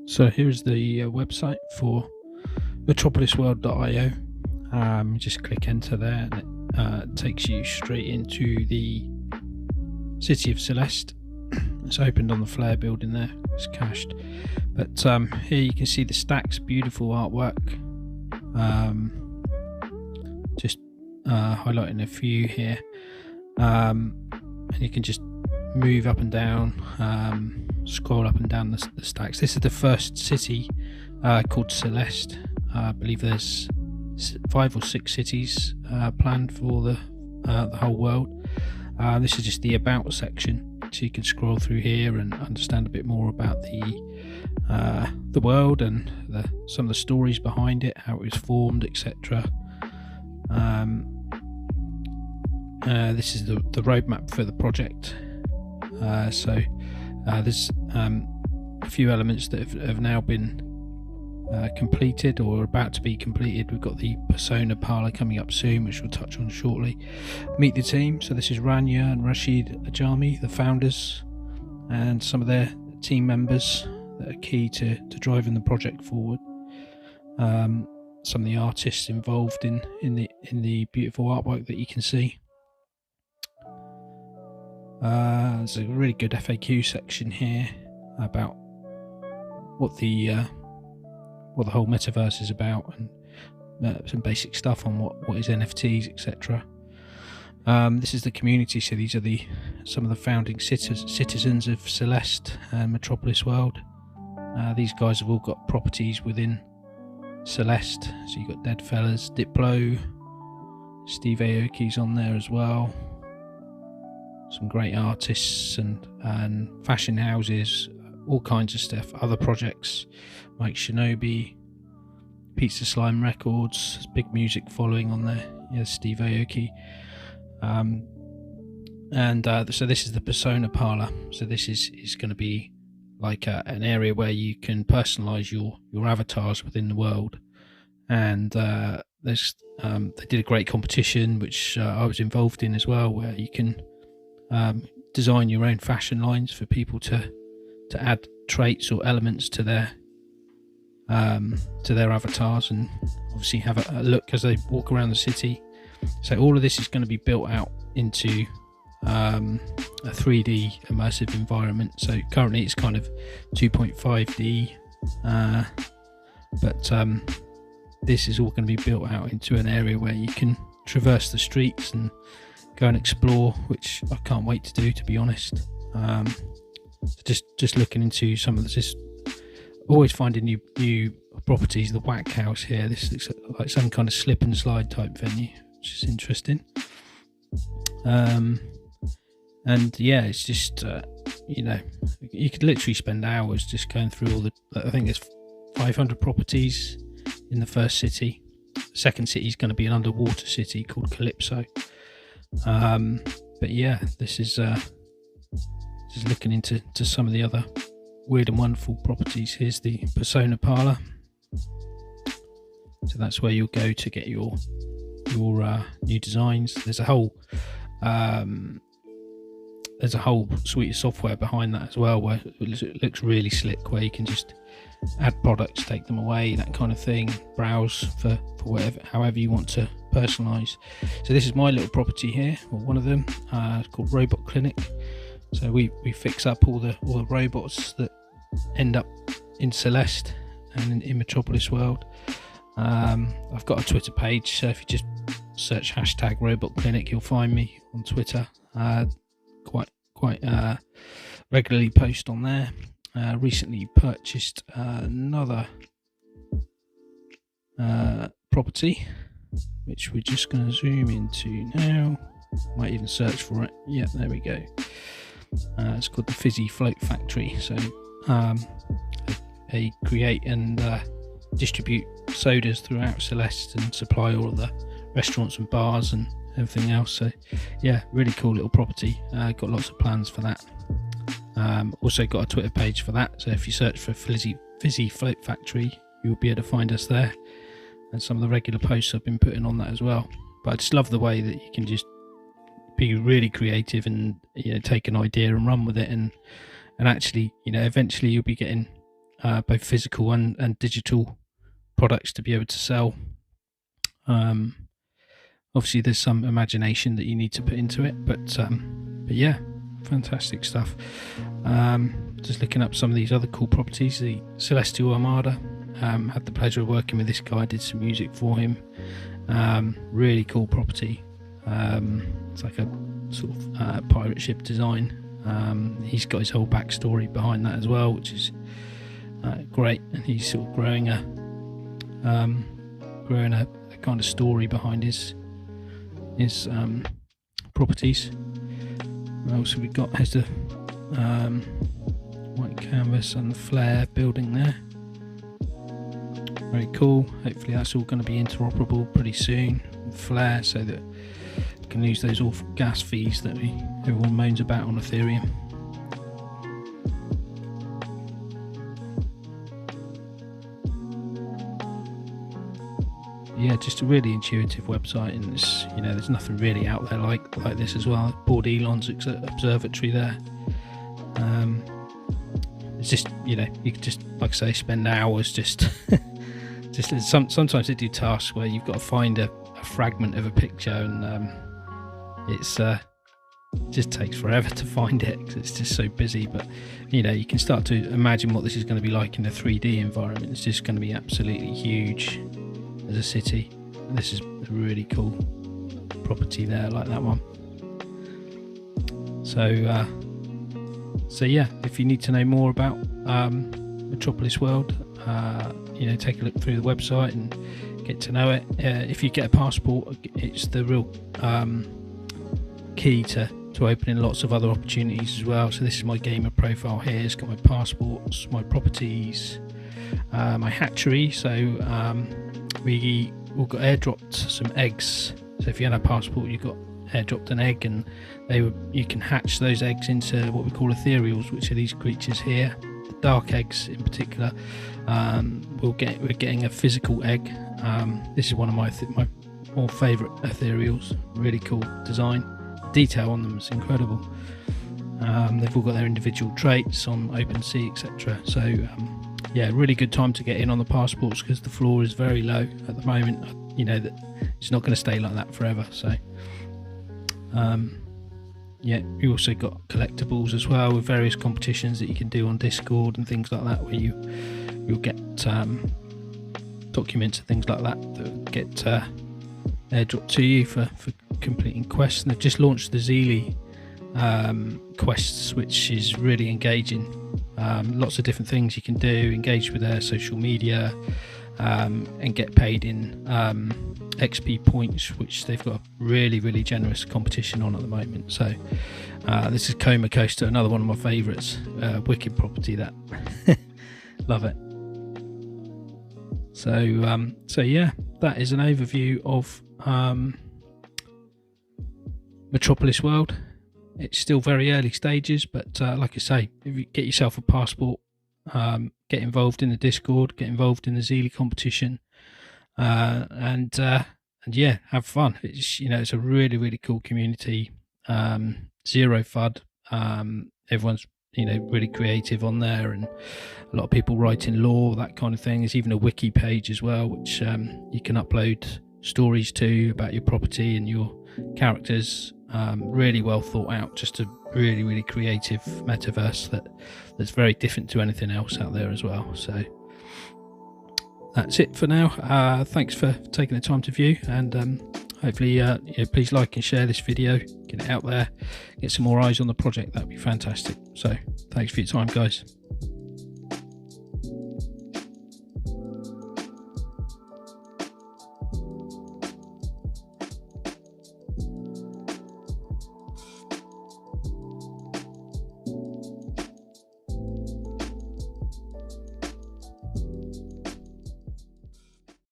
So here's the website for metropolisworld.io. Just click enter there and it takes you straight into the city of Celeste. It's opened on the Flare building there, it's cached. But here you can see the stacks, beautiful artwork. Just highlighting a few here. And you can just move up and down, scroll up and down the stacks. This is the first city called Celeste. I believe there's 5 or 6 cities planned for the whole world. This is just the about section, so you can scroll through here and understand a bit more about the world and some of the stories behind it, how it was formed, etc. This is the roadmap for the project. So there's a few elements that have now been completed or are about to be completed. We've got the persona parlor coming up soon, which we'll touch on shortly. Meet the team. So this is Rania and Rashid Ajami, the founders, and some of their team members that are key to driving the project forward. Some of the artists involved in the beautiful artwork that you can see. There's a really good FAQ section here about what the whole metaverse is about, and some basic stuff on what is NFTs, etc. This is the community, so these are some of the founding citizens of Celeste and Metropolis World. These guys have all got properties within Celeste, so you've got Deadfellas, Diplo, Steve Aoki's on there as well. Some great artists and fashion houses, all kinds of stuff, other projects, Mike Shinobi, Pizza Slime Records, there's big music following on there, yeah, Steve Aoki. So this is the persona parlor, so this is going to be like an area where you can personalize your avatars within the world. And they did a great competition which I was involved in as well, where you can design your own fashion lines for people to add traits or elements to their avatars, and obviously have a look as they walk around the city. So all of this is going to be built out into a 3D immersive environment. So currently it's kind of 2.5D, but this is all going to be built out into an area where you can traverse the streets and go and explore, which I can't wait to do, to be honest. Just looking into some of this, always finding new properties. The Whack House here, this looks like some kind of slip and slide type venue, which is interesting. And yeah, it's just you could literally spend hours just going through all I think there's 500 properties in the first city. The second city is going to be an underwater city called Calypso. But yeah, this is just looking into some of the other weird and wonderful properties. Here's the persona parlor, so that's where you'll go to get your new designs. There's a whole suite of software behind that as well, where it looks really slick, where you can just add products, take them away, that kind of thing, browse for however you want to personalize. So this is my little property here, or one of them. It's called Robot Clinic. So we fix up all the robots that end up in Celeste and in Metropolis World. I've got a Twitter page, so if you just search hashtag Robot Clinic, you'll find me on Twitter. Quite regularly post on there. Recently purchased another property, which we're just going to zoom into now. Might even search for it. Yeah, there we go. It's called the Fizzy Float Factory. So they create and distribute sodas throughout Celeste and supply all of the restaurants and bars and everything else. So yeah, really cool little property. Got lots of plans for that. Also got a Twitter page for that, so if you search for Fizzy Float Factory, you'll be able to find us there, and some of the regular posts I've been putting on that as well. But I just love the way that you can just be really creative and take an idea and run with it, and actually eventually you'll be getting both physical and digital products to be able to sell. Obviously there's some imagination that you need to put into it, but yeah, fantastic stuff. Just looking up some of these other cool properties. The Celestial Armada, had the pleasure of working with this guy, did some music for him. Really cool property. It's like a sort of pirate ship design. He's got his whole backstory behind that as well, which is great, and he's sort of growing a kind of story behind his properties. What else have we got? Here's the white canvas and the flare building there. Very cool. Hopefully that's all going to be interoperable pretty soon with flare, so that you can use those awful gas fees that everyone moans about on Ethereum. Yeah, just a really intuitive website, and it's, there's nothing really out there like this as well. Board Elon's observatory there. It's just, you could just, like I say, spend hours just sometimes they do tasks where you've got to find a fragment of a picture, and it's just takes forever to find it because it's just so busy. But you can start to imagine what this is going to be like in a 3D environment. It's just going to be absolutely huge as a city. This is a really cool property there, I like that one. So yeah, if you need to know more about Metropolis World, take a look through the website and get to know it. If you get a passport, it's the real key to opening lots of other opportunities as well. So this is my gamer profile here. It's got my passports, my properties, my hatchery. So we all got airdropped some eggs. So if you had a passport, you got airdropped an egg, and you can hatch those eggs into what we call ethereals, which are these creatures here. The dark eggs in particular. We're getting a physical egg. This is one of my more favourite ethereals. Really cool design. Detail on them is incredible. They've all got their individual traits on OpenSea, etc. So yeah, really good time to get in on the passports because the floor is very low at the moment. That it's not going to stay like that forever. So yeah, you also got collectibles as well with various competitions that you can do on Discord and things like that, where you'll get documents and things like that get airdropped to you for completing quests. And they've just launched the Zealy quests, which is really engaging. Lots of different things you can do, engage with their social media, and get paid in XP points, which they've got a really, really generous competition on at the moment. So this is Coma Coaster, another one of my favourites. Wicked property, that. Love it. So yeah, that is an overview of Metropolis World. It's still very early stages, but like I say, if you get yourself a passport, get involved in the Discord, get involved in the Zealy competition, and yeah, have fun. It's it's a really, really cool community. Zero FUD. Everyone's really creative on there, and a lot of people writing lore, that kind of thing. There's even a wiki page as well, which you can upload stories to about your property and your characters. Really well thought out, just a really, really creative metaverse that's very different to anything else out there as well. So that's it for now. Thanks for taking the time to view, and hopefully please like and share this video, get it out there, get some more eyes on the project. That'd be fantastic. So thanks for your time, guys.